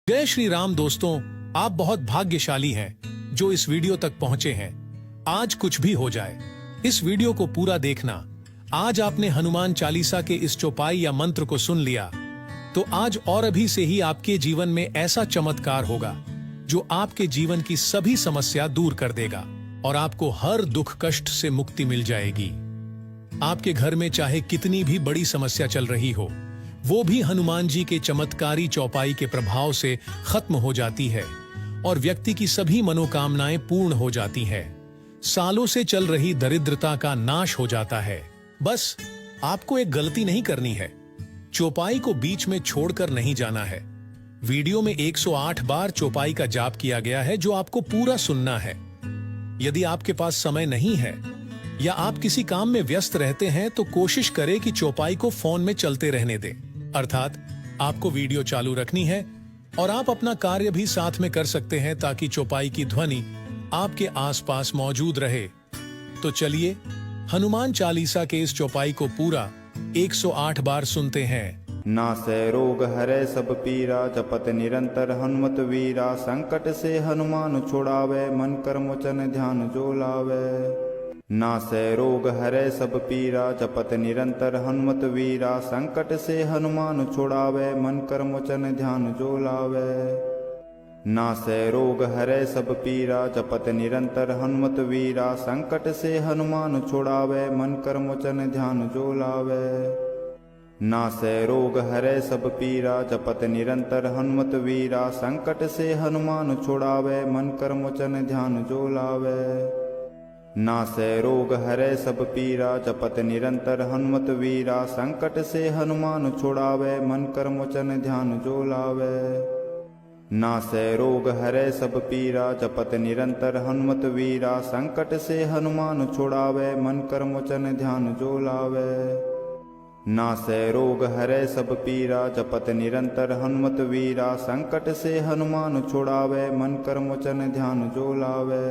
जय श्री राम दोस्तों, आप बहुत भाग्यशाली हैं जो इस वीडियो तक पहुंचे हैं। आज कुछ भी हो जाए, इस वीडियो को पूरा देखना। आज आपने हनुमान चालीसा के इस चौपाई या मंत्र को सुन लिया तो आज और अभी से ही आपके जीवन में ऐसा चमत्कार होगा जो आपके जीवन की सभी समस्या दूर कर देगा और आपको हर दुख कष्ट से मुक्ति मिल जाएगी। आपके घर में चाहे कितनी भी बड़ी समस्या चल रही हो, वो भी हनुमान जी के चमत्कारी चौपाई के प्रभाव से खत्म हो जाती है और व्यक्ति की सभी मनोकामनाएं पूर्ण हो जाती है। सालों से चल रही दरिद्रता का नाश हो जाता है। बस आपको एक गलती नहीं करनी है, चौपाई को बीच में छोड़कर नहीं जाना है। वीडियो में 108 बार चौपाई का जाप किया गया है जो आपको पूरा सुनना है। यदि आपके पास समय नहीं है या आप किसी काम में व्यस्त रहते हैं तो कोशिश करें कि चौपाई को फोन में चलते रहने दें, अर्थात आपको वीडियो चालू रखनी है और आप अपना कार्य भी साथ में कर सकते हैं ताकि चौपाई की ध्वनि आपके आसपास मौजूद रहे। तो चलिए हनुमान चालीसा के इस चौपाई को पूरा 108 बार सुनते हैं। नासै रोग हरै सब पीरा, जपत निरंतर हनुमत वीरा। संकट से हनुमान छुड़ावे, मन कर्म वचन ध्यान जो लावे। नासै रोग हरै सब पीरा, जपत निरंतर हनुमत वीरा। संकट से हनुमान छुड़ावे, मन कर्म वचन ध्यान जो लावे। नासै रोग हरै सब पीरा, जपत निरंतर हनुमत वीरा। संकट से हनुमान छुड़ावे, मन कर्म वचन ध्यान जो लावे। नासै रोग हरै सब पीरा, जपत निरंतर हनुमत वीरा। संकट से हनुमान छुड़ावे, मन कर्म वचन ध्यान जो लावे। नासै रोग हरै सब पीरा, जपत निरंतर हनुमत वीरा। संकट से हनुमान छुड़ावे, मन कर्म वचन ध्यान जो लावे। नासै रोग हरै सब पीरा, जपत निरंतर हनुमत वीरा। संकट से हनुमान छुड़ावे, मन कर्म वचन ध्यान जो लावे। नासै रोग हरै सब पीरा, जपत निरंतर हनुमत वीरा। संकट से हनुमान छुड़ावे, मन कर्म वचन ध्यान जो लावे।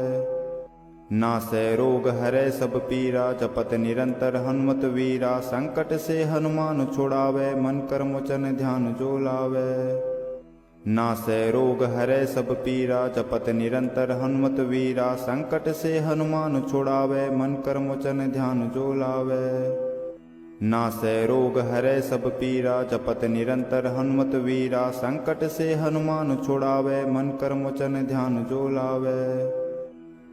नासै रोग हरै सब पीरा, जपत निरंतर हनुमत वीरा। संकट से हनुमान छुड़ावे, मन कर्म वचन ध्यान जो लावे। नासै रोग हरै सब पीरा, जपत निरंतर हनुमत वीरा। संकट से हनुमान छुड़ावे, मन कर्म वचन ध्यान जो लावे। नासै रोग हरै सब पीरा, जपत निरंतर हनुमत वीरा। संकट से हनुमान छुड़ावे, मन कर्म वचन ध्यान जो लावे।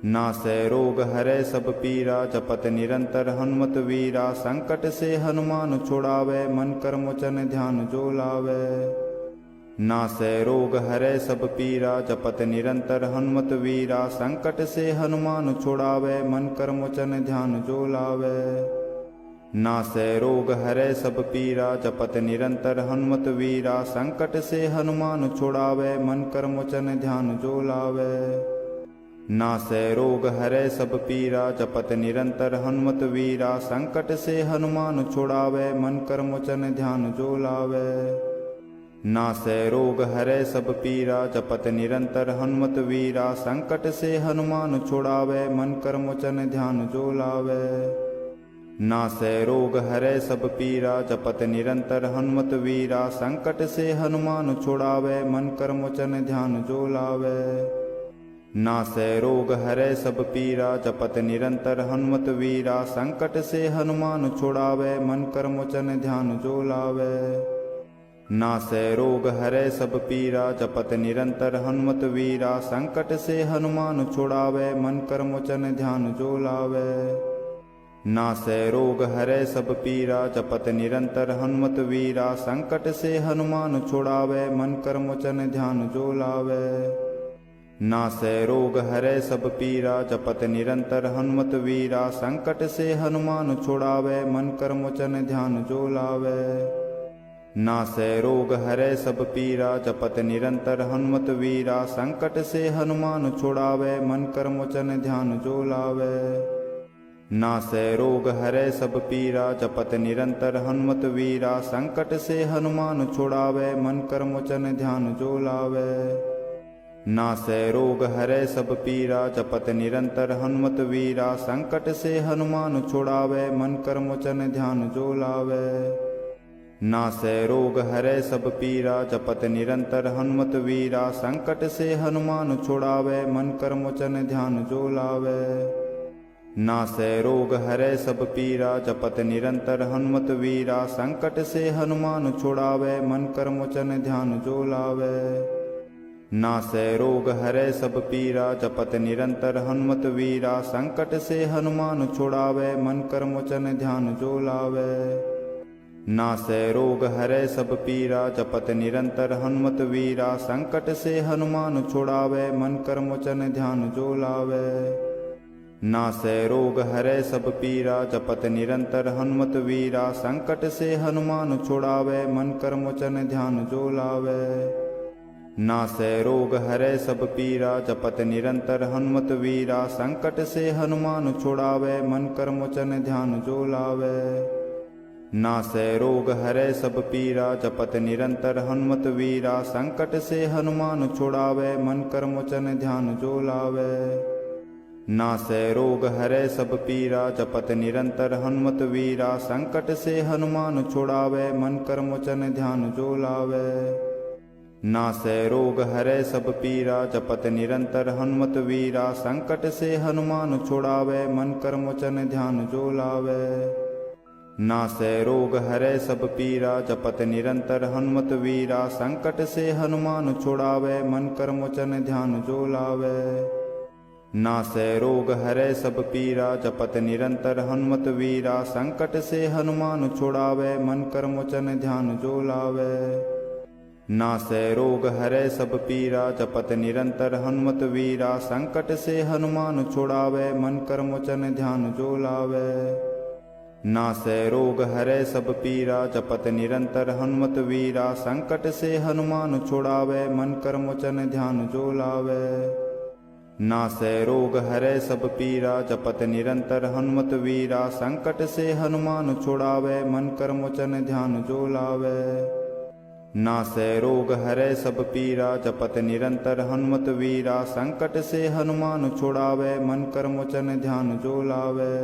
नासै रोग हरै सब पीरा, जपत निरंतर हनुमत वीरा। संकट से हनुमान छुड़ावे, मन कर्म वचन ध्यान जो लावे। नासै रोग हरै सब पीरा, जपत निरंतर हनुमत वीरा। संकट से हनुमान छुड़ावे, मन कर्म वचन ध्यान जो लावे। नासै रोग हरै सब पीरा, जपत निरंतर हनुमत वीरा। संकट से हनुमान छुड़ावे, मन कर्म वचन ध्यान जो लावे। नासै रोग हरै सब पीरा, जपत निरंतर हनुमत वीरा। संकट से हनुमान छुड़ावे, मन कर्म वचन ध्यान जो लावे। नासै रोग हरै सब पीरा, जपत निरंतर हनुमत वीरा। संकट से हनुमान छुड़ावे, मन कर्म वचन ध्यान जो लावे। नासै रोग हरै सब पीरा, जपत निरंतर हनुमत वीरा। संकट से हनुमान छुड़ावे, मन कर्म वचन ध्यान जो लावे। नासै रोग हरै सब पीरा, जपत निरंतर हनुमत वीरा। संकट से हनुमान छुड़ावे, मन कर्म वचन ध्यान जो लावे। नासै रोग हरै सब पीरा, जपत निरंतर हनुमत वीरा। संकट से हनुमान छुड़ावे, मन कर्म वचन ध्यान जो लावे। नासै रोग हरै सब पीरा, जपत निरंतर हनुमत वीरा। संकट से हनुमान छुड़ावे, मन कर्म वचन ध्यान जो लावे। नासै रोग हरै सब पीरा, जपत निरंतर हनुमत वीरा। संकट से हनुमान छुड़ावे, मन कर्म वचन ध्यान जो लावे। नासै रोग हरै सब पीरा, जपत निरंतर हनुमत वीरा। संकट से हनुमान छुड़ावे, मन कर्म वचन ध्यान जो लावे। नासै रोग हरै सब पीरा, जपत निरंतर हनुमत वीरा। संकट से हनुमान छुड़ावे, मन कर्म वचन ध्यान जो लावे। नासै रोग हरै सब पीरा, जपत निरंतर हनुमत वीरा। संकट से हनुमान छुड़ावे, मन कर्म वचन ध्यान जो लावे। नासै रोग हरै सब पीरा जपत निरंतर हनुमत वीरा संकट से हनुमान छुड़ावै मन कर मोचन ध्यान जो लावै। नासै रोग हरै सब पीरा जपत निरंतर हनुमत वीरा संकट से हनुमान छुड़ावै मन कर मोचन ध्यान जो लावै। नासै रोग हरै सब पीरा जपत निरंतर हनुमत वीरा संकट से हनुमान छुड़ावै मन कर मोचन ध्यान जो लावै। नासै रोग हरै सब पीरा जपत निरंतर हनुमत वीरा संकट से हनुमान छुड़ावै मन कर मोचन ध्यान जो लावै। नासै रोग हरै सब पीरा जपत निरंतर हनुमत वीरा संकट से हनुमान छुड़ावै मन कर मोचन ध्यान जो लावै। नासै रोग हरै सब पीरा जपत निरंतर हनुमत वीरा संकट से हनुमान छुड़ावै मन कर मोचन ध्यान जो लावै। नासै रोग हरै सब पीरा जपत निरंतर हनुमत वीरा संकट से हनुमान छुड़ावै मन कर मोचन ध्यान जो लावै। नासै रोग हरै सब पीरा जपत निरंतर हनुमत वीरा संकट से हनुमान छुड़ावै मन कर मोचन ध्यान जो लावै। नासै रोग हरै सब पीरा जपत निरंतर हनुमत वीरा संकट से हनुमान छुड़ावै मन कर मोचन ध्यान जो लावै। नासै रोग हरै सब पीरा जपत निरंतर हनुमत वीरा संकट से हनुमान छुड़ावै मन कर मोचन ध्यान जो लावै। नासै रोग हरै सब पीरा जपत निरंतर हनुमत वीरा संकट से हनुमान छुड़ावै मन कर मोचन ध्यान जो लावै। नासै रोग हरै सब पीरा जपत निरंतर हनुमत वीरा संकट से हनुमान छुड़ावै मन कर मोचन ध्यान जो लावै। नासै रोग हरै सब पीरा जपत निरंतर हनुमत वीरा संकट से हनुमान छुड़ावै मन कर मोचन ध्यान जो लावै। नासै रोग हरै सब पीरा जपत निरंतर हनुमत वीरा संकट से हनुमान छुड़ावै मन कर मोचन ध्यान जो लावै। नासै रोग हरै सब पीरा जपत निरंतर हनुमत वीरा संकट से हनुमान छुड़ावै मन कर मोचन ध्यान जो लावै।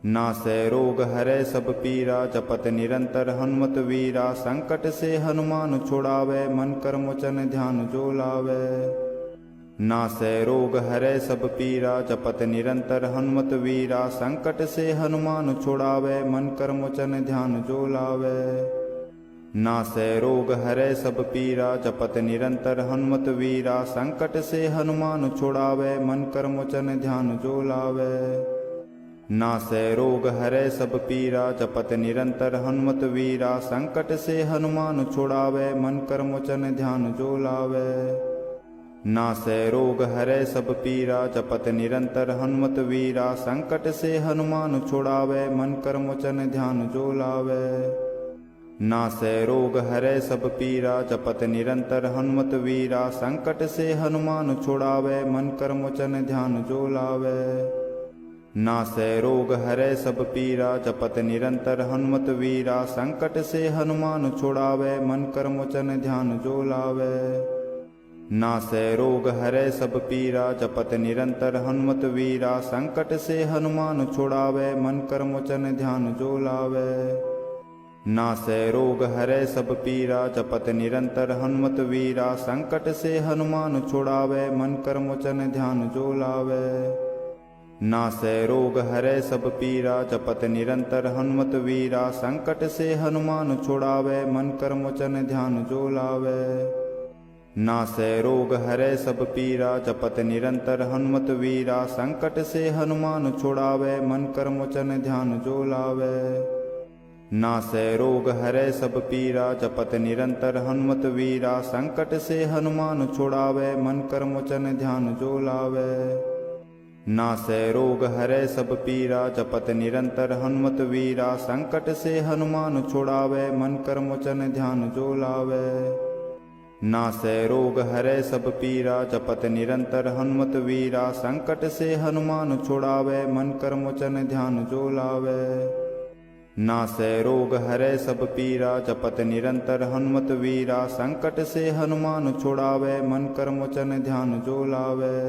नासै रोग हरै सब पीरा जपत निरंतर हनुमत वीरा संकट से हनुमान छुड़ावै मन कर मोचन ध्यान जो लावै। नासै रोग हरै सब पीरा जपत निरंतर हनुमत वीरा संकट से हनुमान छुड़ावै मन कर मोचन ध्यान जो लावै। नासै रोग हरै सब पीरा जपत निरंतर हनुमत वीरा संकट से हनुमान छुड़ावै मन कर मोचन ध्यान जो लावै। नासै रोग हरै सब पीरा जपत निरंतर हनुमत वीरा संकट से हनुमान छुड़ावै मन कर मोचन ध्यान जो लावै। नासै रोग हरै सब पीरा जपत निरंतर हनुमत वीरा संकट से हनुमान छुड़ावै मन कर मोचन ध्यान जो लावै। नासै रोग हरै सब पीरा जपत निरंतर हनुमत वीरा संकट से हनुमान छुड़ावै मन कर मोचन ध्यान जो लावै। नासै रोग हरै सब पीरा जपत निरंतर हनुमत वीरा संकट से हनुमान छुड़ावै मन कर मोचन ध्यान जो लावै। नासै रोग हरै सब पीरा जपत निरंतर हनुमत वीरा संकट से हनुमान छुड़ावै मन कर मोचन ध्यान जो लावै। नासै रोग हरै सब पीरा जपत निरंतर हनुमत वीरा संकट से हनुमान छुड़ावै मन कर मोचन ध्यान जो लावै। नासै रोग हरै सब पीरा जपत निरंतर हनुमत वीरा संकट से हनुमान छुड़ावै मन कर मोचन ध्यान जो लावै। नासै रोग हरै सब पीरा जपत निरंतर हनुमत वीरा संकट से हनुमान छुड़ावै मन कर मोचन ध्यान जो लावै। नासै रोग हरै सब पीरा जपत निरंतर हनुमत वीरा संकट से हनुमान छुड़ावै मन कर मोचन ध्यान जो लावै। नासै रोग हरै सब पीरा जपत निरंतर हनुमत वीरा संकट से हनुमान छुड़ावै मन कर मोचन ध्यान जो लावै। नासै रोग हरै सब पीरा जपत निरंतर हनुमत वीरा संकट से हनुमान छुड़ावै मन कर मोचन ध्यान जो लावै। नासै रोग हरै सब पीरा जपत निरंतर हनुमत वीरा संकट से हनुमान छुड़ावै मन कर मोचन ध्यान जो लावै।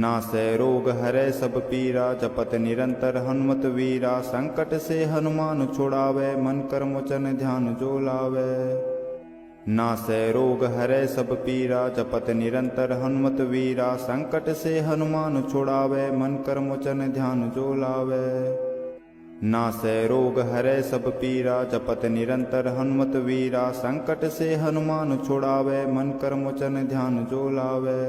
नासै रोग हरै सब पीरा जपत निरंतर हनुमत वीरा संकट से हनुमान छुड़ावै मन कर मोचन ध्यान जो लावै नासै रोग हरै सब पीरा जपत निरंतर हनुमत वीरा संकट से हनुमान छुड़ावै मन कर मोचन ध्यान जो लावै नासै रोग हरै सब पीरा जपत निरंतर हनुमत वीरा संकट से हनुमान छुड़ावै मन कर मोचन ध्यान जो लावै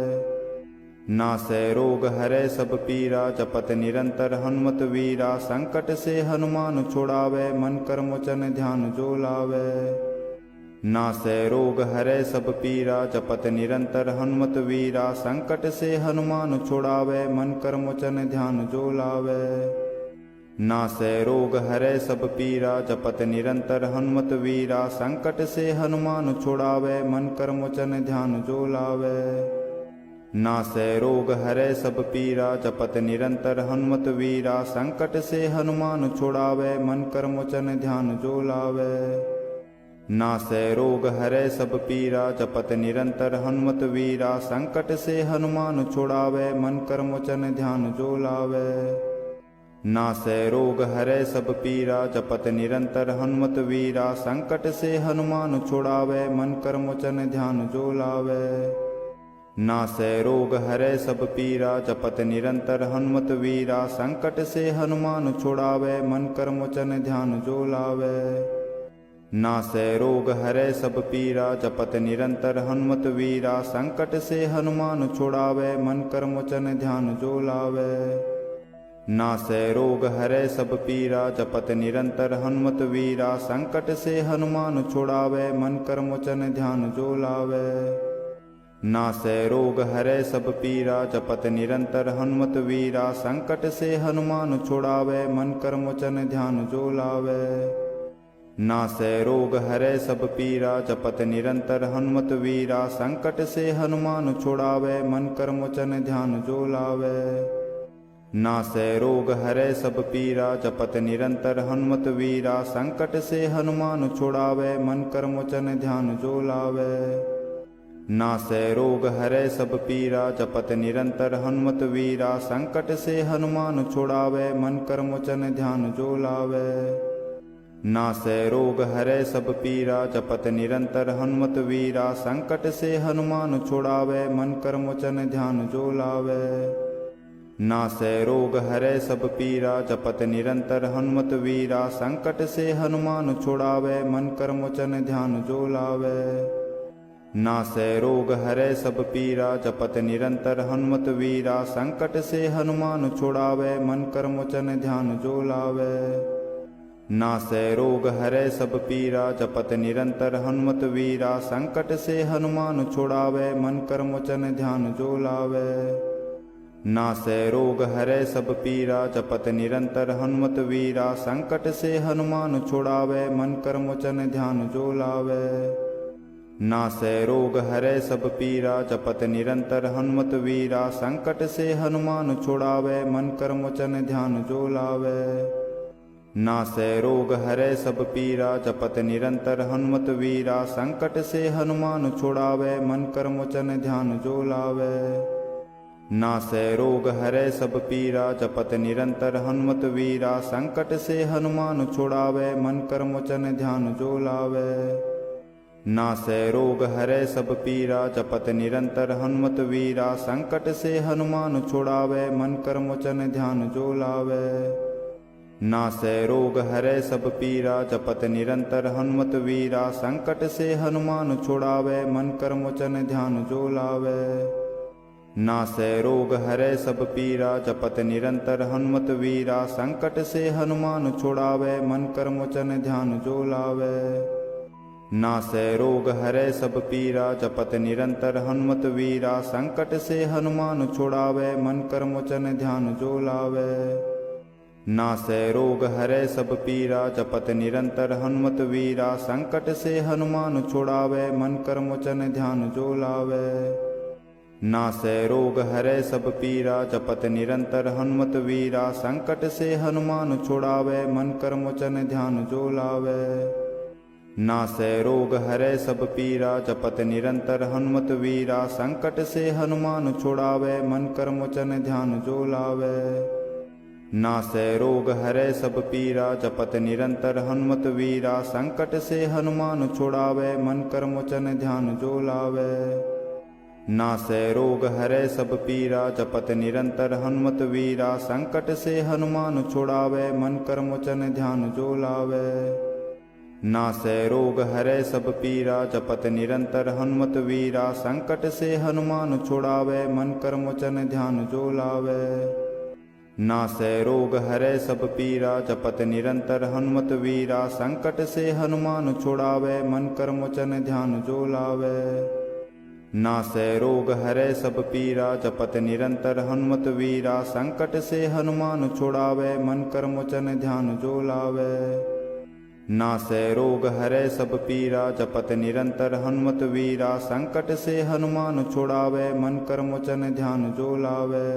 नासै रोग हरै सब पीरा जपत निरंतर हनुमत वीरा संकट से हनुमान छुड़ावै मन कर मोचन ध्यान जो लावै नासै रोग हरै सब पीरा जपत निरंतर हनुमत वीरा संकट से हनुमान छुड़ावै मन कर मोचन ध्यान जो लावै नासै रोग हरै सब पीरा जपत निरंतर हनुमत वीरा संकट से हनुमान छुड़ावै मन कर मोचन ध्यान जो लावै नासै रोग हरै सब पीरा जपत निरंतर हनुमत वीरा संकट से हनुमान छुड़ावै मन कर मोचन ध्यान जो लावै नासै रोग हरै सब पीरा जपत निरंतर हनुमत वीरा संकट से हनुमान छुड़ावै मन कर मोचन ध्यान जो लावै नासै रोग हरै सब पीरा जपत निरंतर हनुमत वीरा संकट से हनुमान छुड़ावै मन कर मोचन ध्यान जो लावै नासै रोग हरै सब पीरा जपत निरंतर हनुमत वीरा संकट से हनुमान छुड़ावै मन कर मोचन ध्यान जो लावै नासै रोग हरै सब पीरा जपत निरंतर हनुमत वीरा संकट से हनुमान छुड़ावै मन कर मोचन ध्यान जो लावै नासै रोग हरै सब पीरा जपत निरंतर हनुमत वीरा संकट से हनुमान छुड़ावै मन कर मोचन ध्यान जो लावै नासै रोग हरै सब पीरा जपत निरंतर हनुमत वीरा संकट से हनुमान छुड़ावै मन कर मोचन ध्यान जो लावै नासै रोग हरै सब पीरा जपत निरंतर हनुमत वीरा संकट से हनुमान छुड़ावै मन कर मोचन ध्यान जो लावै नासै रोग हरै सब पीरा जपत निरंतर हनुमत वीरा संकट से हनुमान छुड़ावै मन कर मोचन ध्यान जो लावै नासै रोग हरै सब पीरा जपत निरंतर हनुमत वीरा संकट से हनुमान छुड़ावै मन कर मोचन ध्यान जो लावै नासै रोग हरै सब पीरा जपत निरंतर हनुमत वीरा संकट से हनुमान छुड़ावै मन कर मोचन ध्यान जो लावै नासै रोग हरै सब पीरा जपत निरंतर हनुमत वीरा संकट से हनुमान छुड़ावै मन कर मोचन ध्यान जो लावै नासै रोग हरै सब पीरा जपत निरंतर हनुमत वीरा संकट से हनुमान छुड़ावै मन कर मोचन ध्यान जो लावै नासै रोग हरै सब पीरा जपत निरंतर हनुमत वीरा संकट से हनुमान छुड़ावै मन कर मोचन ध्यान जो लावै नासै रोग हरै सब पीरा जपत निरंतर हनुमत वीरा संकट से हनुमान छुड़ावै मन कर मोचन ध्यान जो लावै नासै रोग हरै सब पीरा जपत निरंतर हनुमत वीरा संकट से हनुमान छुड़ावै मन कर मोचन ध्यान जो लावै नासै रोग हरै सब पीरा जपत निरंतर हनुमत वीरा संकट से हनुमान छुड़ावै मन कर मोचन ध्यान जो लावै नासै रोग हरै सब पीरा जपत निरंतर हनुमत वीरा संकट से हनुमान छुड़ावै मन कर मोचन ध्यान जो लावै नासै रोग हरै सब पीरा जपत निरंतर हनुमत वीरा संकट से हनुमान छुड़ावै मन कर मोचन ध्यान जो लावै नासै रोग हरै सब पीरा जपत निरंतर हनुमत वीरा संकट से हनुमान छुड़ावै मन कर मोचन ध्यान जो लावै नासै रोग हरै सब पीरा जपत निरंतर हनुमत वीरा संकट से हनुमान छुड़ावै मन कर मोचन ध्यान जो लावै नासै रोग हरै सब पीरा जपत निरंतर हनुमत वीरा संकट से हनुमान छुड़ावै मन कर मोचन ध्यान जो लावै नासै रोग हरै सब पीरा जपत निरंतर हनुमत वीरा संकट से हनुमान छुड़ावै मन कर मोचन ध्यान जो लावै नासै रोग हरै सब पीरा जपत निरंतर हनुमत वीरा संकट से हनुमान छुड़ावै मन कर मोचन ध्यान जो लावै नासै रोग हरै सब पीरा जपत निरंतर हनुमत वीरा संकट से हनुमान छुड़ावै मन कर्म वचन ध्यान जो लावै नासै रोग हरै सब पीरा जपत निरंतर हनुमत वीरा संकट से हनुमान छुड़ावै मन कर्म वचन ध्यान जो लावै नासै रोग हरै सब पीरा जपत निरंतर हनुमत वीरा संकट से हनुमान छुड़ावै मन कर्म वचन ध्यान जो लावै नासै रोग हरै सब पीरा जपत निरंतर हनुमत वीरा संकट से हनुमान छुड़ावै मन कर्म वचन ध्यान जो लावै नासै रोग हरै सब पीरा जपत निरंतर हनुमत वीरा संकट से हनुमान छुड़ावै मन कर्म वचन ध्यान जो लावै नासै रोग हरै सब पीरा जपत निरंतर हनुमत वीरा संकट से हनुमान छुड़ावै मन कर्म वचन ध्यान जो लावै नासै रोग हरै सब पीरा जपत निरंतर हनुमत वीरा संकट से हनुमान छुड़ावै मन कर्म वचन ध्यान जो लावै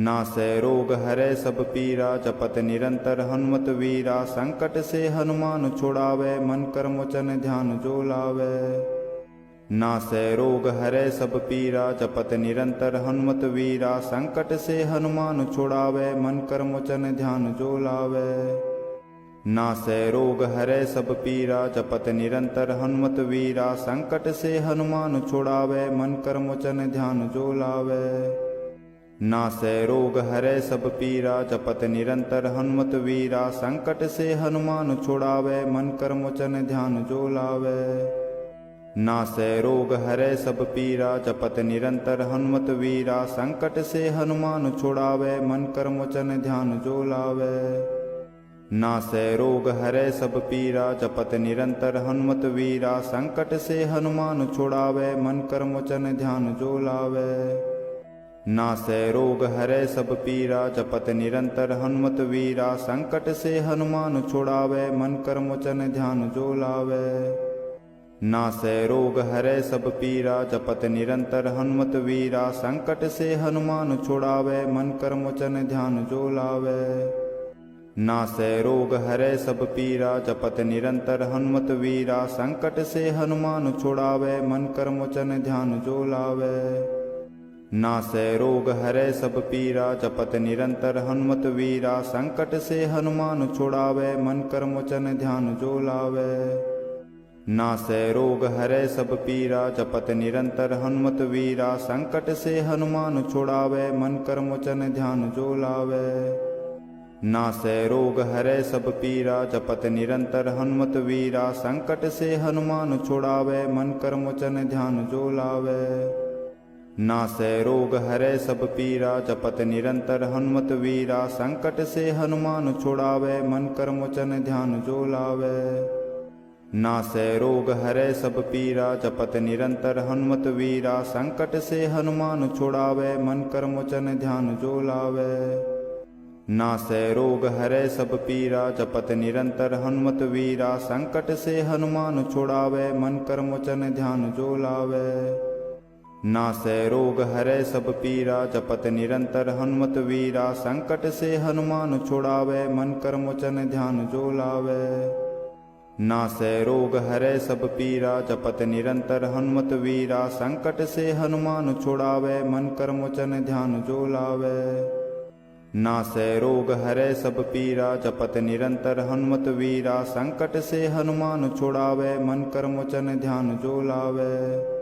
नासै रोग हरै सब पीरा जपत निरंतर हनुमत वीरा संकट से हनुमान छुड़ावै मन कर्म वचन ध्यान जो लावै नासै रोग हरै सब पीरा जपत निरंतर हनुमत वीरा संकट से हनुमान छुड़ावै मन कर्म वचन ध्यान जो लावै नासै रोग हरै सब पीरा जपत निरंतर हनुमत वीरा संकट से हनुमान छुड़ावै मन कर्म वचन ध्यान जो लावै नासै रोग हरै सब पीरा जपत निरंतर हनुमत वीरा संकट से हनुमान छुड़ावै मन कर्म वचन ध्यान जो लावै नासै रोग हरै सब पीरा जपत निरंतर हनुमत वीरा संकट से हनुमान छुड़ावै मन कर्म वचन ध्यान जो लावै नासै रोग हरै सब पीरा जपत निरंतर हनुमत वीरा संकट से हनुमान छुड़ावै मन कर्म वचन ध्यान जो लावै नासै रोग हरै सब पीरा जपत निरंतर हनुमत वीरा संकट से हनुमान छुड़ावै मन कर्म वचन ध्यान जो लावै नासै रोग हरै सब पीरा जपत निरंतर हनुमत वीरा संकट से हनुमान छुड़ावै मन कर्म वचन ध्यान जो लावै नासै रोग हरै सब पीरा जपत निरंतर हनुमत वीरा संकट से हनुमान छुड़ावै मन कर्म वचन ध्यान जो लावै नासै रोग हरै सब पीरा जपत निरंतर हनुमत वीरा संकट से हनुमान छुड़ावै मन कर्म वचन ध्यान जो लावै नासै रोग हरै सब पीरा जपत निरंतर हनुमत वीरा संकट से हनुमान छुड़ावै मन कर्म वचन ध्यान जो लावै नासै रोग हरै सब पीरा जपत निरंतर हनुमत वीरा संकट से हनुमान छुड़ावै मन कर्म वचन ध्यान जो लावै नासै रोग हरै सब पीरा जपत निरंतर हनुमत वीरा संकट से हनुमान छुड़ावै मन कर्म वचन ध्यान जो लावै नासै रोग हरै सब पीरा जपत निरंतर हनुमत वीरा संकट से हनुमान छुड़ावै मन कर्म वचन ध्यान जो लावै नासै रोग हरै सब पीरा जपत निरंतर हनुमत वीरा संकट से हनुमान छुड़ावै मन कर्म वचन ध्यान जो लावै नासै रोग हरै सब पीरा जपत निरंतर हनुमत वीरा संकट से हनुमान छुड़ावै मन कर्म वचन ध्यान जो लावै नासै रोग हरै सब पीरा जपत निरंतर हनुमत वीरा संकट से हनुमान छुड़ावै मन कर्म वचन ध्यान जो लावै नासै रोग हरै सब पीरा जपत निरंतर हनुमत वीरा संकट से हनुमान छुड़ावै मन कर्म वचन ध्यान जो लावै